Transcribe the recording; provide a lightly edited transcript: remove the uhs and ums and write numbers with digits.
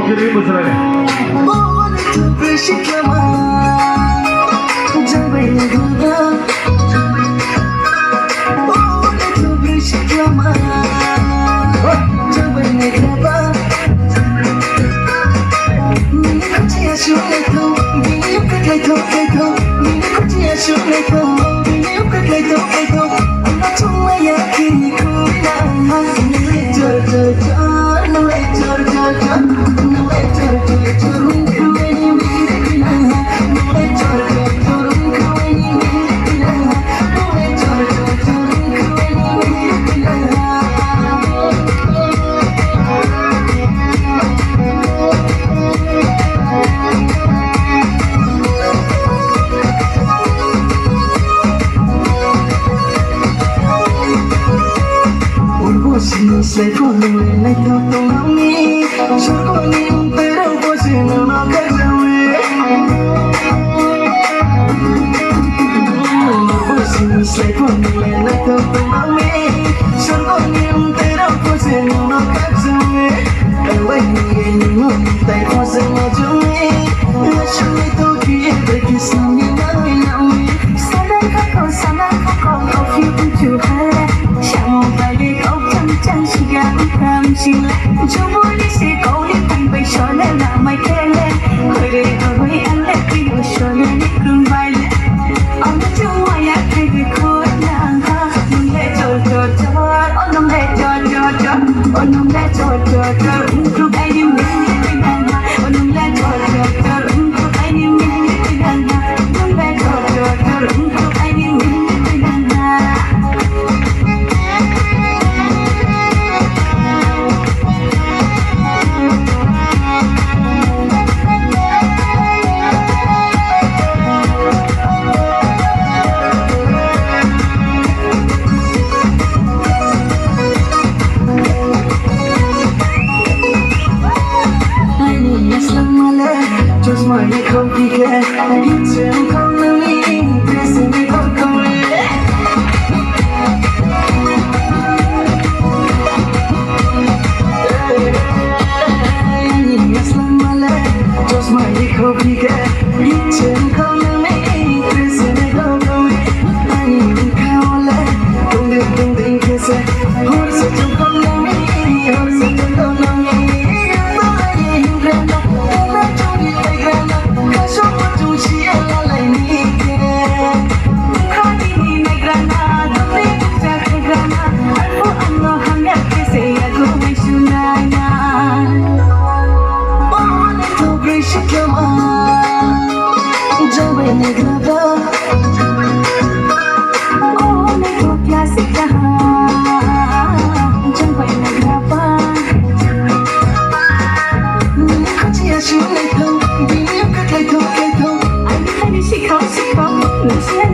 Okey, bu sırayla. Say for me, like no me. So go ni pero pues no no casawe. Say for me, like no me. So go ni pero pues no no casawe. And when you know that was no joy. Let's show it to be every kiss on you now me. Sana kako of you to her. Chẳng phải để ốc chẳng chỉ gắn tham chỉ là cho vui đi sẽ có đi cùng bay cho nên là mày kêu lên hồi đây ở với anh lại khi ở cho nên đi cùng bay lên ông đã chưa ngoài nhà thì vì khối nàng ha nông lệ cho ôn nông lệ cho ôn nông lệ cho lúc ai đi mình đi nàng ha ôn nông lệ cho lúc ai đi mình đi nàng ha nông lệ cho lúc ai đi mình đi nàng ha. Just my complicated, it's a comedy, this is me comedy. Just my complicated, it's a comedy, this is me comedy. I'm calling, don't think it's a horse to come to me, horse to come to me. Hãy subscribe cho kênh Ghiền Mì Gõ để không bỏ lỡ những video hấp dẫn.